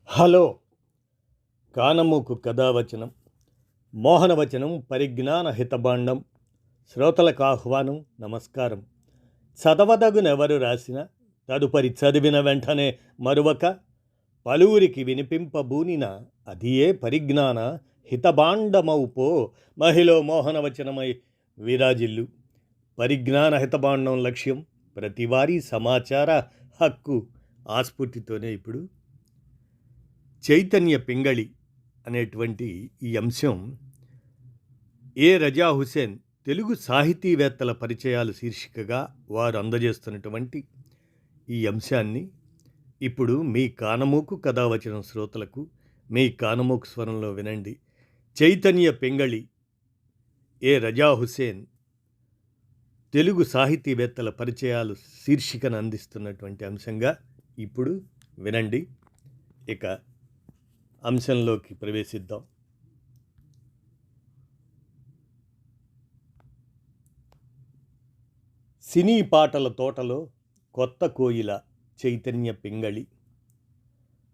Hello కానమూకు కథావచనం మోహనవచనం పరిజ్ఞాన హితబాండం శ్రోతలకు ఆహ్వానం నమస్కారం. చదవదగునెవరు రాసిన తదుపరి చదివిన వెంటనే మరువక పలువురికి వినిపింపబూనిన అదియే పరిజ్ఞాన హితబాండమౌపో మహిళ మోహనవచనమై విరాజిల్లు. పరిజ్ఞాన హితబాండం లక్ష్యం ప్రతివారీ సమాచార హక్కు ఆస్ఫూర్తితోనే ఇప్పుడు చైతన్య పింగళి అనేటువంటి ఈ అంశం ఏ రజా హుసేన్ తెలుగు సాహితీవేత్తల పరిచయాలు శీర్షికగా వారు అందజేస్తున్నటువంటి ఈ అంశాన్ని ఇప్పుడు మీ కానమూకు కథావచనం శ్రోతలకు మీ కానమూకు స్వరంలో వినండి. చైతన్య పింగళి ఏ రజా హుసేన్ తెలుగు సాహితీవేత్తల పరిచయాలు శీర్షికను అందిస్తున్నటువంటి అంశంగా ఇప్పుడు వినండి. ఇక అంశంలోకి ప్రవేశిద్దాం. సినీ పాటల తోటలో కొత్త కోయిల చైతన్య పింగళి.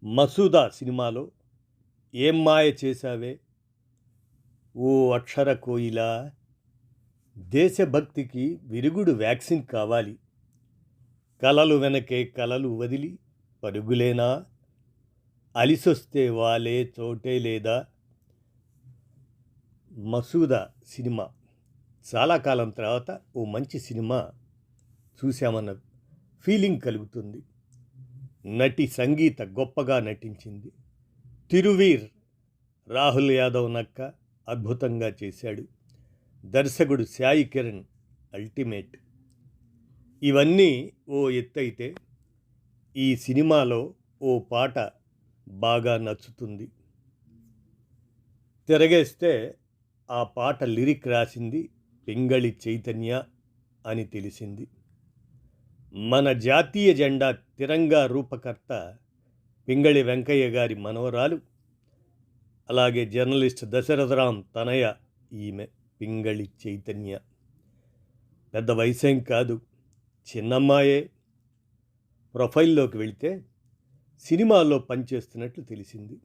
మసూదా సినిమాలో ఏం మాయ చేశావే ఓ అక్షర కోయిల, దేశభక్తికి విరుగుడు వ్యాక్సిన్ కావాలి, కలలు వెనకే కలలు వదిలి పరుగులేనా, అలిసొస్తే వాలే చోటే లేదా. మసూదా సినిమా చాలా కాలం తర్వాత ఓ మంచి సినిమా చూశామన్న ఫీలింగ్ కలుగుతుంది. నటి సంగీత గొప్పగా నటించింది. తిరువీర్ రాహుల్ యాదవ్ నక్క అద్భుతంగా చేశాడు. దర్శకుడు సాయి కిరణ్ అల్టిమేట్. ఇవన్నీ ఓ ఎత్తైతే ఈ సినిమాలో ఓ పాట బాగా నచ్చుతుంది. తిరగేస్తే ఆ పాట లిరిక్ రాసింది పింగళి చైతన్య అని తెలిసింది. మన జాతీయ జెండా తిరంగా రూపకర్త పింగళి వెంకయ్య గారి మనవరాలు, అలాగే జర్నలిస్ట్ దశరథరాం తనయ ఈమె పింగళి చైతన్య. పెద్ద వయసేం కాదు, చిన్నమ్మాయే. ప్రొఫైల్లోకి వెళితే సినిమాలో పనిచేస్తున్నట్లు తెలిసింది.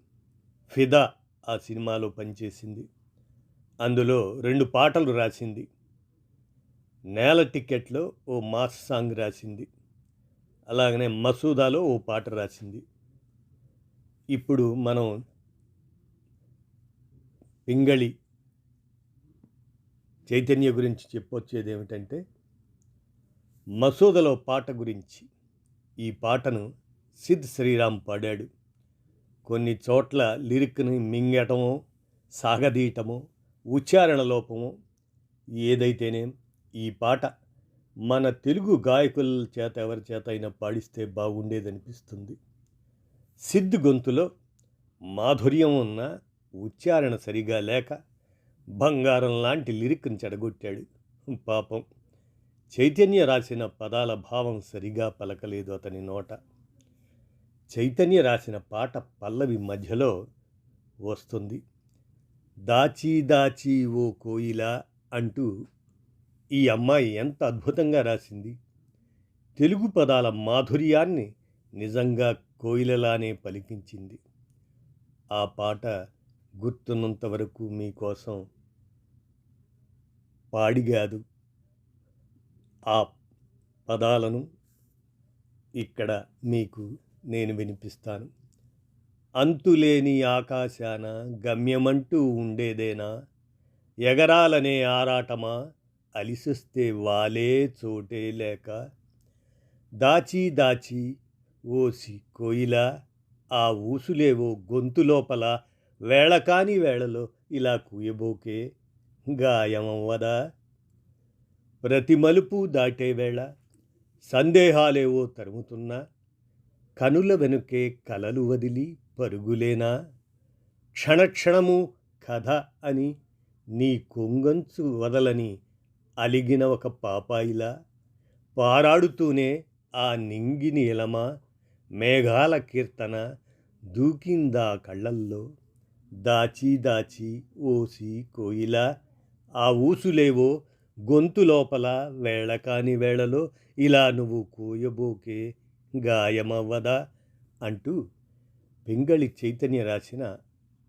ఫిదా ఆ సినిమాలో పనిచేసింది. అందులో 2 పాటలు రాసింది. నేల టికెట్లో ఓ మాస్ సాంగ్ రాసింది. అలాగనే మసూదాలో ఓ పాట రాసింది. ఇప్పుడు మనం పింగళి చైతన్య గురించి చెప్పొచ్చేది ఏమిటంటే, మసూదలో పాట గురించి. ఈ పాటను సిద్ శ్రీరామ్ పాడాడు. కొన్ని చోట్ల లిరిక్ని మింగటమో, సాగదీయటమో, ఉచ్చారణ లోపమో ఏదైతేనే ఈ పాట మన తెలుగు గాయకుల చేత ఎవరి చేత అయినా పాడిస్తే బాగుండేదనిపిస్తుంది. సిద్ గొంతులో మాధుర్యం ఉన్న ఉచ్చారణ సరిగా లేక బంగారం లాంటి లిరిక్ని చెడగొట్టాడు. పాపం చైతన్య రాసిన పదాల భావం సరిగా పలకలేదు అతని నోట. చైతన్య రాసిన పాట పల్లవి మధ్యలో వస్తుంది. దాచి దాచి ఓ కోయిలా అంటూ ఈ అమ్మాయి ఎంత అద్భుతంగా రాసింది. తెలుగు పదాల మాధుర్యాన్ని నిజంగా కోయిలలానే పలికించింది. ఆ పాట గుర్తున్నంత వరకు మీకోసం పాడిగాదు, ఆ పదాలను ఇక్కడ మీకు నేను వినిపిస్తాను. అంతులేని ఆకాశాన గమ్యమంటూ ఉండేదేనా, ఎగరాలనే ఆరాటమా, అలిసొస్తే వాలే చోటే లేక, దాచి దాచి ఓసి కోయిల, ఆ ఊసులేవో గొంతు లోపల, వేళకాని వేళలో ఇలా కూయబోకే, గాయమవ్వదా. ప్రతి మలుపు దాటే వేళ సందేహాలేవో తరుముతున్నా, కనుల వెనుకే కలలు వదిలి పరుగులేనా, క్షణక్షణము కథ అని నీ కొంగంచు వదలని అలిగిన ఒక పాపాయిలా, పారాడుతూనే ఆ నింగి నీలమా, మేఘాల కీర్తన దూకిందా కళ్ళల్లో, దాచి దాచి ఓసి కోయిల, ఆ ఊసులేవో గొంతు లోపల, వేళకాని వేళలో ఇలా నువ్వు కూయబోకే, గాయమవ్వదా అంటూ పింగళి చైతన్య రాసిన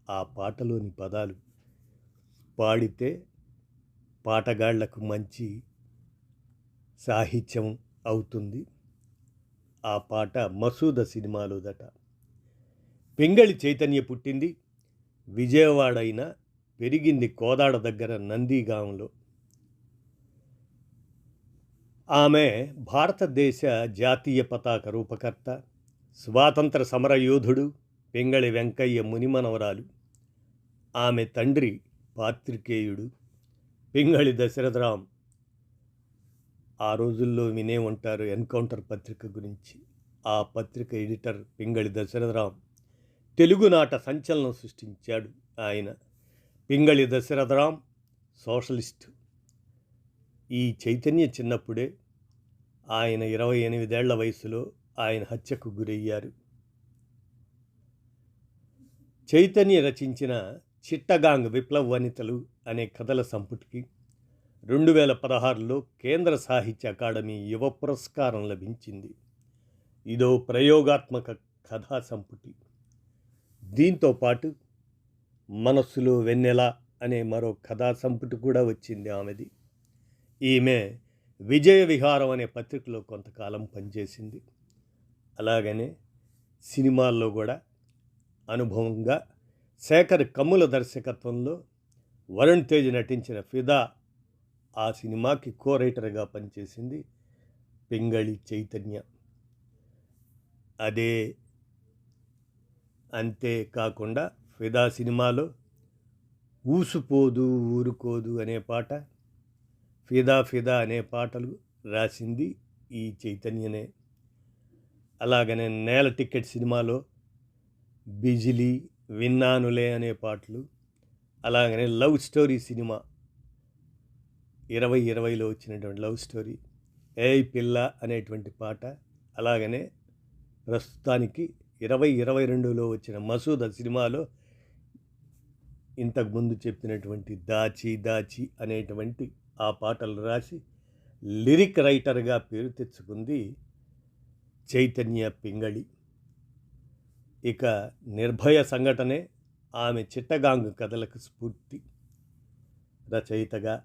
ఆ పాటలోని పదాలు పాడితే పాటగాళ్లకు మంచి సాహిత్యం అవుతుంది. ఆ పాట మసూద సినిమాలోదట. పింగళి చైతన్య పుట్టింది విజయవాడ అయినా పెరిగింది కోదాడ దగ్గర నందిగాంలో. ఆమె భారతదేశ జాతీయ పతాక రూపకర్త, స్వాతంత్ర సమరయోధుడు పింగళి వెంకయ్య మునిమనవరాలు. ఆమె తండ్రి పాత్రికేయుడు పింగళి దశరథరాం. ఆ రోజుల్లో వినే ఉంటారు ఎన్కౌంటర్ పత్రిక గురించి. ఆ పత్రిక ఎడిటర్ పింగళి దశరథరాం. తెలుగునాట సంచలనం సృష్టించాడు ఆయన. పింగళి దశరథరాం సోషలిస్టు. ఈ చైతన్య చిన్నప్పుడే ఆయన 28 ఏళ్ల వయసులో ఆయన హత్యకు గురయ్యారు. చైతన్య రచించిన చిట్టగాంగ్ విప్లవ వనితలు అనే కథల సంపుటికి 2016లో కేంద్ర సాహిత్య అకాడమీ యువ పురస్కారం లభించింది. ఇదో ప్రయోగాత్మక కథా సంపుటి. దీంతో పాటు మనస్సులో వెన్నెల అనే మరో కథా సంపుటి కూడా వచ్చింది ఆమెది. ఈమె విజయ విహారం అనే పత్రికలో కొంతకాలం పనిచేసింది. అలాగనే సినిమాల్లో కూడా అనుభవంగా శేఖర్ కమ్ముల దర్శకత్వంలో వరుణ్ తేజ్ నటించిన ఫిదా, ఆ సినిమాకి కో రైటర్గా పనిచేసింది పింగళి చైతన్య. అంతేకాకుండా ఫిదా సినిమాలో ఊసుపోదు ఊరుకోదు అనే పాట, ఫిదా ఫిదా అనే పాటలు రాసింది ఈ చైతన్యనే. అలాగనే నేల టికెట్ సినిమాలో బిజిలీ, విన్నానులే అనే పాటలు, అలాగనే లవ్ స్టోరీ సినిమా 2020లో వచ్చినటువంటి లవ్ స్టోరీ ఏయ్ పిల్ల అనేటువంటి పాట, అలాగనే ప్రస్తుతానికి 2022లో వచ్చిన మసూద సినిమాలో ఇంతకుముందు చెప్పినటువంటి దాచి దాచి అనేటువంటి ఆ పాటలు రాసి లిరిక్ రైటర్గా పేరు తెచ్చుకుంది చైతన్య పింగళి. ఇక నిర్భయ సంఘటనే ఆమె చిట్టగాంగ్ కథలకు స్ఫూర్తి. రచయితగా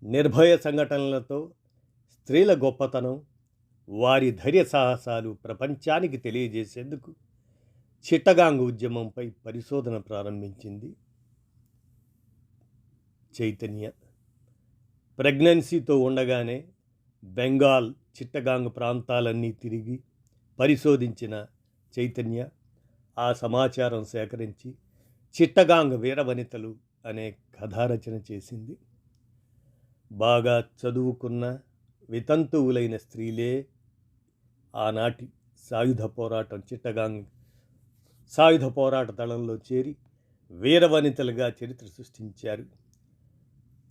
నిర్భయ సంఘటనలతో స్త్రీల గొప్పతనం, వారి ధైర్య సాహసాలు ప్రపంచానికి తెలియజేసేందుకు చిట్టగాంగ్ ఉద్యమంపై పరిశోధన ప్రారంభించింది చైతన్య. ప్రెగ్నెన్సీతో ఉండగానే బెంగాల్, చిట్టగాంగ్ ప్రాంతాలన్నీ తిరిగి పరిశోధించిన చైతన్య ఆ సమాచారం సేకరించి చిట్టగాంగ్ వీరవనితలు అనే కథారచన చేసింది. బాగా చదువుకున్న వితంతువులైన స్త్రీలే ఆనాటి సాయుధ పోరాటం చిట్టగాంగ్ సాయుధ పోరాట దళంలో చేరి వీరవనితలుగా చరిత్ర సృష్టించారు.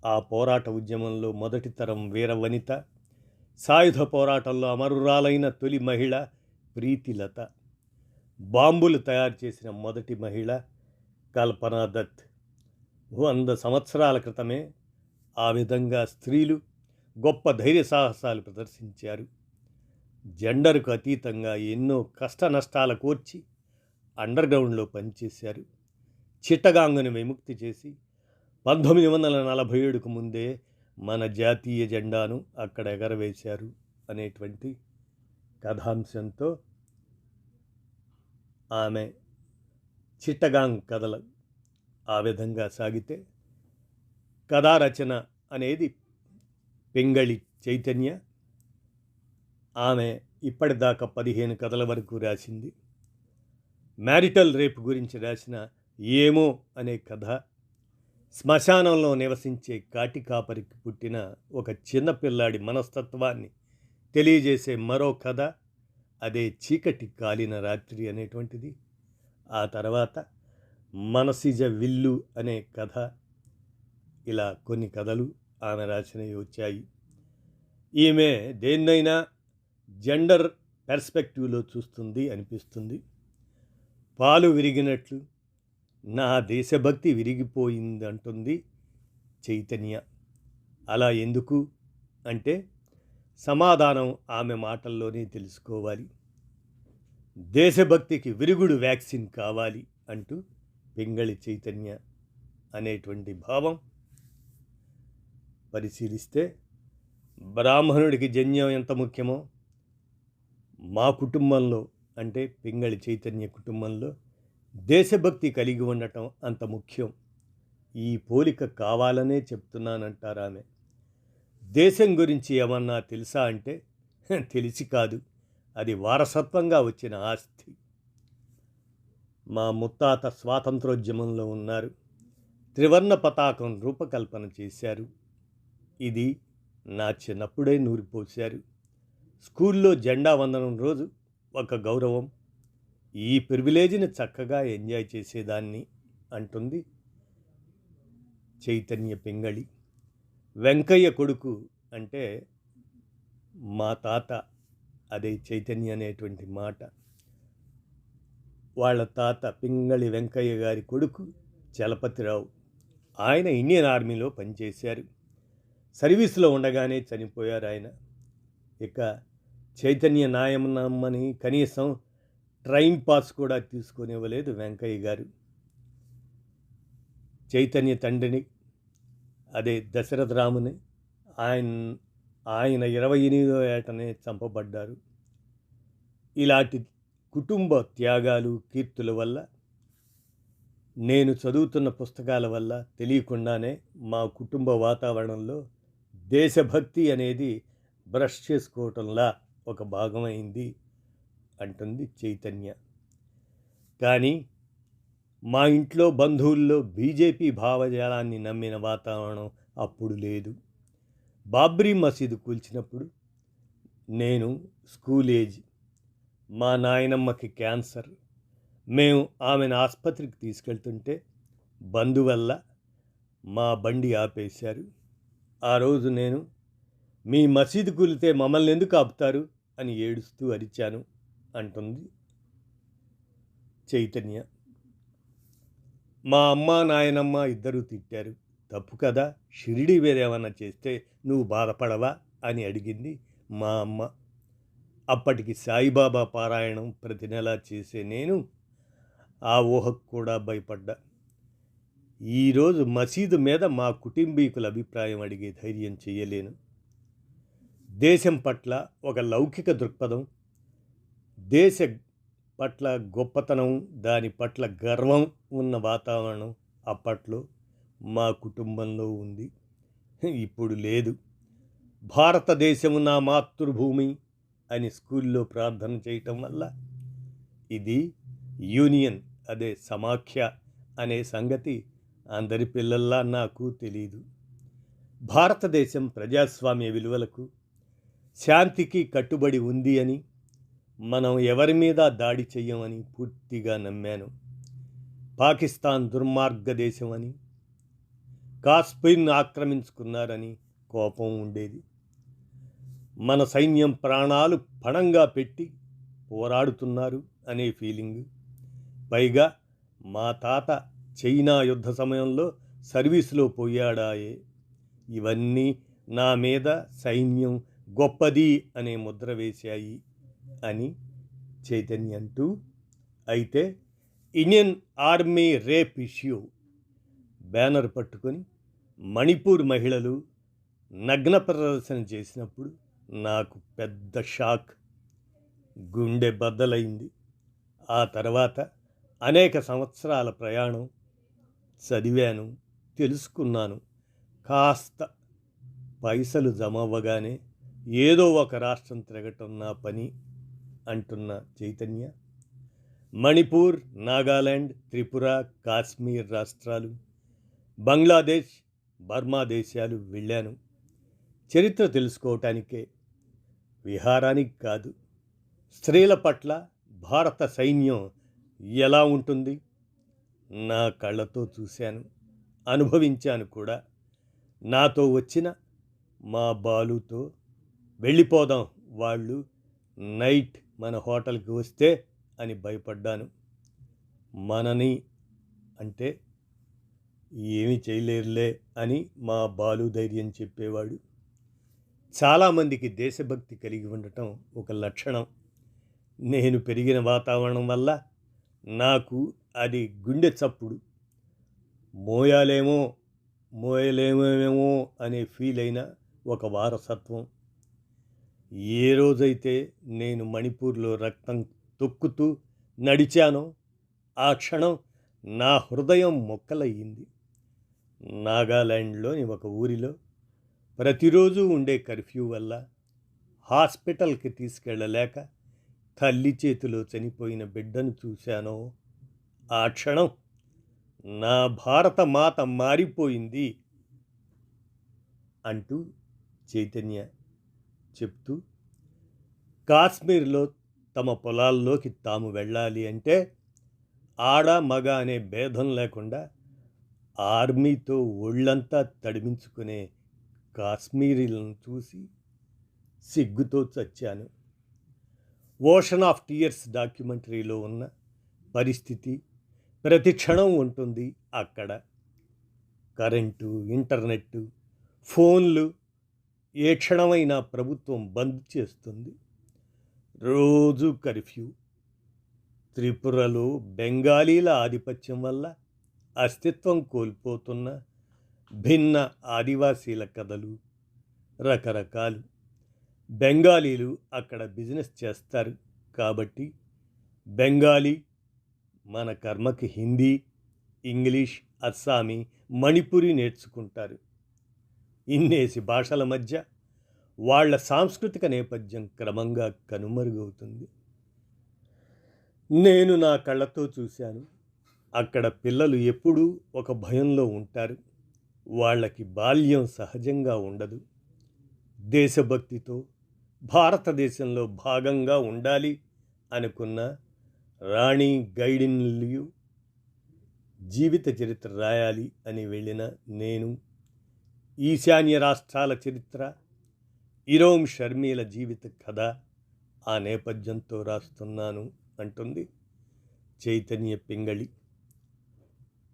ఆ పోరాట ఉద్యమంలో మొదటి తరం వీరవనిత, సాయుధ పోరాటంలో అమరురాలైన తొలి మహిళ ప్రీతిలత, బాంబులు తయారు చేసిన మొదటి మహిళ కల్పనా దత్. 100 సంవత్సరాల క్రితమే ఆ విధంగా స్త్రీలు గొప్ప ధైర్య సాహసాలు ప్రదర్శించారు. జెండర్కు అతీతంగా ఎన్నో కష్ట నష్టాల కోర్చి అండర్గ్రౌండ్లో పనిచేశారు. చిట్టగాంగ్ను విముక్తి చేసి 1947కు ముందే మన జాతీయ జెండాను అక్కడ ఎగరవేశారు అనేటువంటి కథాంశంతో ఆమె చిట్టగాంగ్ కథలు ఆ విధంగా సాగితే, కథా రచన అనేది పింగళి చైతన్య. ఆమె ఇప్పటిదాకా 15 కథల వరకు రాసింది. మ్యారిటల్ రేప్ గురించి రాసిన ఏమో అనే కథ, శ్మశానంలో నివసించే కాటి కాపరికి పుట్టిన ఒక చిన్నపిల్లాడి మనస్తత్వాన్ని తెలియజేసే మరో కథ, అదే చీకటి కాలిన రాత్రి అనేటువంటిది. ఆ తర్వాత మనసిజ విల్లు అనే కథ. ఇలా కొన్ని కథలు ఆమె రాసినవి వచ్చాయి. ఈమె దేన్నైనా జెండర్ పెర్స్పెక్టివ్లో చూస్తుంది అనిపిస్తుంది. పాలు విరిగినట్లు నా దేశభక్తి విరిగిపోయింది అంటుంది చైతన్య. అలా ఎందుకు అంటే సమాధానం ఆమె మాటల్లోనే తెలుసుకోవాలి. దేశభక్తికి విరుగుడు వ్యాక్సిన్ కావాలి అంటూ పింగళి చైతన్య అనేటువంటి భావం పరిశీలిస్తే బ్రాహ్మణుడికి జన్యం ఎంత ముఖ్యమో మా కుటుంబంలో అంటే పింగళి చైతన్య కుటుంబంలో దేశభక్తి కలిగి ఉండటం అంత ముఖ్యం. ఈ పోలిక కావాలనే చెప్తున్నానంటారు ఆమె. దేశం గురించి ఏమన్నా తెలుసా అంటే తెలిసి కాదు, అది వారసత్వంగా వచ్చిన ఆస్తి. మా ముత్తాత స్వాతంత్రోద్యమంలో ఉన్నారు. త్రివర్ణ పతాకం రూపకల్పన చేశారు. ఇది నా చిన్నప్పుడే నూరిపోశారు. స్కూల్లో జెండా వందనం రోజు ఒక గౌరవం. ఈ ప్రివిలేజ్ని చక్కగా ఎంజాయ్ చేసేదాన్ని అంటుంది చైతన్య పింగళి. వెంకయ్య కొడుకు అంటే మా తాత, అదే చైతన్య అనేటువంటి మాట. వాళ్ళ తాత పింగళి వెంకయ్య గారి కొడుకు చలపతిరావు. ఆయన ఇండియన్ ఆర్మీలో పనిచేశారు. సర్వీసులో ఉండగానే చనిపోయారు ఆయన. ఇక చైతన్య నాయనమ్మని కనీసం ట్రైన్ పాస్ కూడా తీసుకునివ్వలేదు వెంకయ్య గారు. చైతన్య తండ్రిని, అదే దశరథరాముని, ఆయన 28వ ఏటనే చంపబడ్డారు. ఇలాంటి కుటుంబ త్యాగాలు, కీర్తుల వల్ల, నేను చదువుతున్న పుస్తకాల వల్ల తెలియకుండానే మా కుటుంబ వాతావరణంలో దేశభక్తి అనేది బ్రష్ చేసుకోవటంలా ఒక భాగమైంది అంటుంది చైతన్య. కానీ మా ఇంట్లో బంధువుల్లో బీజేపీ భావజాలాన్ని నమ్మిన వాతావరణం అప్పుడు లేదు. బాబ్రీ మసీదు కూల్చినప్పుడు నేను స్కూల్ ఏజ్. మా నాయనమ్మకి క్యాన్సర్. మేము ఆమెను ఆసుపత్రికి తీసుకెళ్తుంటే బంధువల్ల మా బండి ఆపేశారు. ఆ రోజు నేను, మీ మసీదు కూలితే మమ్మల్ని ఎందుకు ఆపుతారు అని ఏడుస్తూ అరిచాను అంటుంది చైతన్య. మా అమ్మ నాయనమ్మ ఇద్దరూ తిట్టారు. తప్పు కదా, షిరిడి వేరేమన్నా చేస్తే నువ్వు బాధపడవా అని అడిగింది మా అమ్మ. అప్పటికి సాయిబాబా పారాయణం ప్రతి నెలా చేసే నేను ఆ ఊహకు కూడా భయపడ్డా. ఈరోజు మసీదు మీద మా కుటుంబీకుల అభిప్రాయం అడిగే ధైర్యం చేయలేను. దేశం పట్ల ఒక లౌకిక దృక్పథం, దేశ పట్ల గొప్పతనం, దాని పట్ల గర్వం ఉన్న వాతావరణం అప్పట్లో మా కుటుంబంలో ఉంది. ఇప్పుడు లేదు. భారతదేశము నా మాతృభూమి అని స్కూల్లో ప్రార్థన చేయటం వల్ల ఇది యూనియన్, అదే సమాఖ్య అనే సంగతి అందరి పిల్లల్లా నాకు తెలీదు. భారతదేశం ప్రజాస్వామ్య విలువలకు, శాంతికి కట్టుబడి ఉంది అని, మనం ఎవరి మీద దాడి చెయ్యమని పూర్తిగా నమ్మాను. పాకిస్తాన్ దుర్మార్గ దేశం అని, కాశ్మీర్ను ఆక్రమించుకున్నారని కోపం ఉండేది. మన సైన్యం ప్రాణాలు పణంగా పెట్టి పోరాడుతున్నారు అనే ఫీలింగ్. పైగా మా తాత చైనా యుద్ధ సమయంలో సర్వీసులో పోయాడాయే. ఇవన్నీ నా మీద సైన్యం గొప్పది అనే ముద్ర వేశాయి అని చైతన్య అంటూ, అయితే Indian army rape issue banner పట్టుకొని మణిపూర్ మహిళలు నగ్న ప్రదర్శన చేసినప్పుడు నాకు పెద్ద షాక్, గుండె బద్దలైంది. ఆ తర్వాత అనేక సంవత్సరాల ప్రయాణం, చదివాను, తెలుసుకున్నాను. కాస్త పైసలు జమ అవ్వగానే ఏదో ఒక రాష్ట్రం తిరగటం నా పని అంటున్న చైతన్య, మణిపూర్, నాగాలాండ్, త్రిపుర, కాశ్మీర్ రాష్ట్రాలు, బంగ్లాదేశ్, బర్మా దేశాలు వెళ్ళాను. చరిత్ర తెలుసుకోవటానికే, విహారానికి కాదు. స్త్రీల పట్ల భారత సైన్యం ఎలా ఉంటుంది నా కళ్ళతో చూశాను, అనుభవించాను కూడా. నాతో వచ్చిన మా బాలుతో వెళ్ళిపోదాం వాళ్ళు నైట్ మన హోటల్కి వస్తే అని భయపడ్డాను. మనని అంటే ఏమీ చేయలేరులే అని మా బాలు ధైర్యం చెప్పేవాడు. చాలామందికి దేశభక్తి కలిగి ఉండటం ఒక లక్షణం. నేను పెరిగిన వాతావరణం వల్ల నాకు అది గుండె చప్పుడు. మోయాలేమో మోయలేమేమో అనే ఫీల్ అయిన ఒక వారసత్వం. ఏ రోజైతే నేను మణిపూర్లో రక్తం తొక్కుతూ నడిచానో ఆ క్షణం నా హృదయం మొక్కలయ్యింది. నాగాలాండ్లోని ఒక ఊరిలో ప్రతిరోజు ఉండే కర్ఫ్యూ వల్ల హాస్పిటల్కి తీసుకెళ్ళలేక తల్లి చేతిలో చనిపోయిన బిడ్డను చూశానో ఆ క్షణం నా భారత మాత మారిపోయింది అంటూ చైతన్య చెప్తూ, కాశ్మీర్లో తమ పొలాల్లోకి తాము వెళ్ళాలి అంటే ఆడ మగ అనే భేదం లేకుండా ఆర్మీతో ఒళ్ళంతా తడిమించుకునే కాశ్మీరీలను చూసి సిగ్గుతో చచ్చాను. ఓషన్ ఆఫ్ టీయర్స్ డాక్యుమెంటరీలో ఉన్న పరిస్థితి ప్రతి క్షణం ఉంటుంది అక్కడ. కరెంటు, ఇంటర్నెట్టు, ఫోన్లు ఏ క్షణమైనా ప్రభుత్వం బంద్ చేస్తుంది. రోజు కర్ఫ్యూ. త్రిపురలో బెంగాలీల ఆధిపత్యం వల్ల అస్తిత్వం కోల్పోతున్న భిన్న ఆదివాసీల కథలు రకరకాలు. బెంగాలీలు అక్కడ బిజినెస్ చేస్తారు కాబట్టి బెంగాలీ మన కర్మకి హిందీ, ఇంగ్లీష్, అస్సామీ, మణిపురి నేర్చుకుంటారు. ఇన్నేసి భాషల మధ్య వాళ్ళ సాంస్కృతిక నేపథ్యం క్రమంగా కనుమరుగవుతుంది. నేను నా కళ్ళతో చూశాను. అక్కడ పిల్లలు ఎప్పుడూ ఒక భయంలో ఉంటారు. వాళ్ళకి బాల్యం సహజంగా ఉండదు. దేశభక్తితో భారతదేశంలో భాగంగా ఉండాలి అనుకున్న రాణి గైడిన్లియు జీవిత చరిత్ర రాయాలి అని వెళ్ళిన నేను ఈశాన్య రాష్ట్రాల చరిత్ర, ఇరోమ్ షర్మీల జీవిత కథ ఆ నేపథ్యంతో రాస్తున్నాను అంటుంది చైతన్య పింగళి.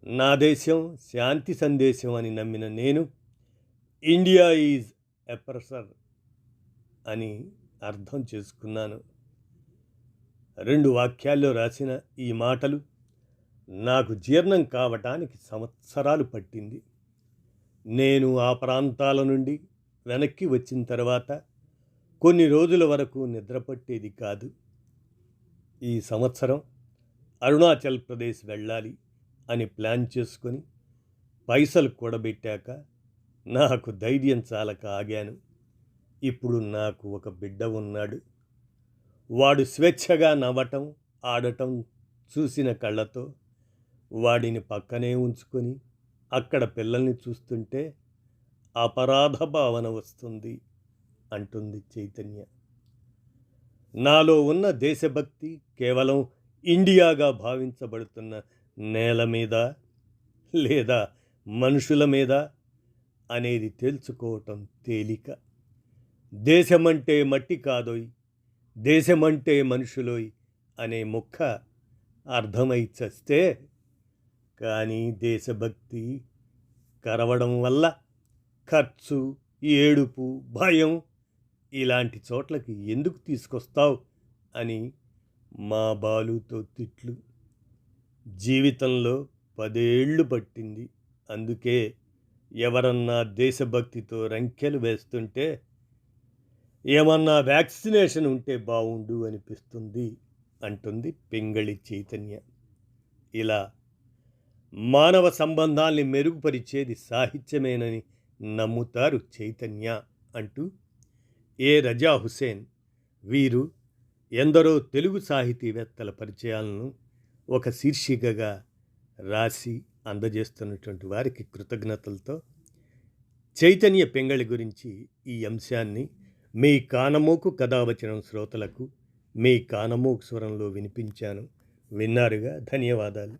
నా దేశం శాంతి సందేశం అని నమ్మిన నేను ఇండియా ఈజ్ ఎప్రెసర్ అని అర్థం చేసుకున్నాను. 2 వాక్యాల్లో రాసిన ఈ మాటలు నాకు జీర్ణం కావటానికి సంవత్సరాలు పట్టింది. నేను ఆ ప్రాంతాల నుండి వెనక్కి వచ్చిన తర్వాత కొన్ని రోజుల వరకు నిద్రపట్టేది కాదు. ఈ సంవత్సరం అరుణాచల్ ప్రదేశ్ వెళ్ళాలి అని ప్లాన్ చేసుకొని పైసలు కూడబెట్టాక నాకు ధైర్యం చాలక ఆగాను. ఇప్పుడు నాకు ఒక బిడ్డ ఉన్నాడు. వాడు స్వేచ్ఛగా నవ్వటం, ఆడటం చూసిన కళ్ళతో వాడిని పక్కనే ఉంచుకొని అక్కడ పిల్లల్ని చూస్తుంటే అపరాధ భావన వస్తుంది అంటుంది చైతన్య. నాలో ఉన్న దేశభక్తి కేవలం ఇండియాగా భావించబడుతున్న నేల మీద లేదా మనుషుల మీద అనేది తేల్చుకోవటం తేలిక. దేశమంటే మట్టి కాదోయ్, దేశమంటే మనుషులోయ్ అనే ముక్క అర్థమై చస్తే కానీ దేశభక్తి కరవడం వల్ల ఖర్చు, ఏడుపు, భయం ఇలాంటి చోట్లకి ఎందుకు తీసుకొస్తావు అని మా బాలుతో తిట్లు. జీవితంలో 10 ఏళ్ళు పట్టింది. అందుకే ఎవరన్నా దేశభక్తితో రంకెలు వేస్తుంటే ఏమన్నా వ్యాక్సినేషన్ ఉంటే బాగుండు అనిపిస్తుంది అంటుంది పింగళి చైతన్య. ఇలా మానవ సంబంధాల్ని మెరుగుపరిచేది సాహిత్యమేనని నమ్ముతారు చైతన్య అంటూ ఏ రజా హుసేన్ వీరు ఎందరో తెలుగు సాహితీవేత్తల పరిచయాలను ఒక శీర్షికగా రాసి అందజేస్తున్నటువంటి వారికి కృతజ్ఞతలతో చైతన్య పింగళి గురించి ఈ అంశాన్ని మీ కానమోకు కథావచనం శ్రోతలకు మీ కానమోకు స్వరంలో వినిపించాను. విన్నారుగా. ధన్యవాదాలు.